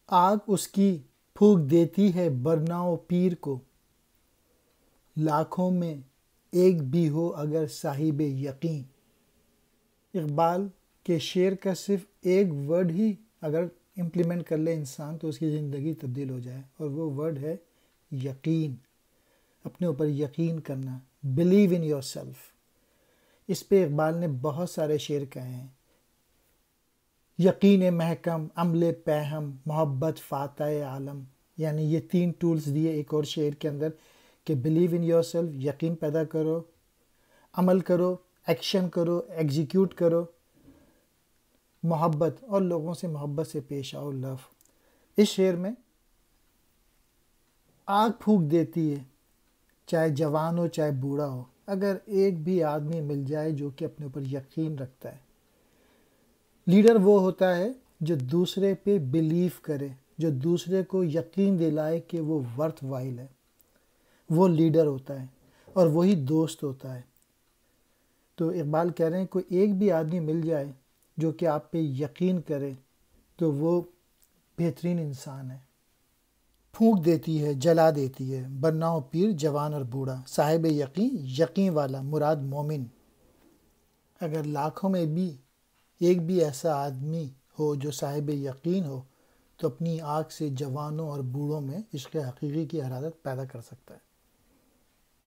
آگ اس کی پھونک دیتی ہے برنا و پیر کو، لاکھوں میں ایک بھی ہو اگر صاحب یقین۔ اقبال کے شعر کا صرف ایک ورڈ ہی اگر امپلیمنٹ کر لے انسان تو اس کی زندگی تبدیل ہو جائے، اور وہ ورڈ ہے یقین۔ اپنے اوپر یقین کرنا، بلیو ان یور سیلف۔ اس پہ اقبال نے بہت سارے شعر کہے ہیں۔ یقین محکم، عمل پہم، محبت فاتح عالم، یعنی یہ 3 ٹولز دیے ایک اور شعر کے اندر کہ بلیو ان یور سیلف، یقین پیدا کرو، عمل کرو، ایکشن کرو، ایگزیکیوٹ کرو، محبت اور لوگوں سے محبت سے پیش آؤ، لو۔ اس شعر میں آگ پھونک دیتی ہے، چاہے جوان ہو چاہے بوڑھا ہو، اگر ایک بھی آدمی مل جائے جو کہ اپنے اوپر یقین رکھتا ہے۔ لیڈر وہ ہوتا ہے جو دوسرے پہ بلیو کرے، جو دوسرے کو یقین دلائے کہ وہ ورتھ وائل ہے، وہ لیڈر ہوتا ہے، اور وہی دوست ہوتا ہے۔ تو اقبال کہہ رہے ہیں کوئی ایک بھی آدمی مل جائے جو کہ آپ پہ یقین کرے تو وہ بہترین انسان ہے۔ پھونک دیتی ہے، جلا دیتی ہے، برنا و پیر، جوان اور بوڑھا، صاحب یقین، یقین والا، مراد مومن۔ اگر لاکھوں میں بھی ایک بھی ایسا آدمی ہو جو صاحب یقین ہو تو اپنی آنکھ سے جوانوں اور بوڑھوں میں عشق حقیقی کی حرارت پیدا کر سکتا ہے۔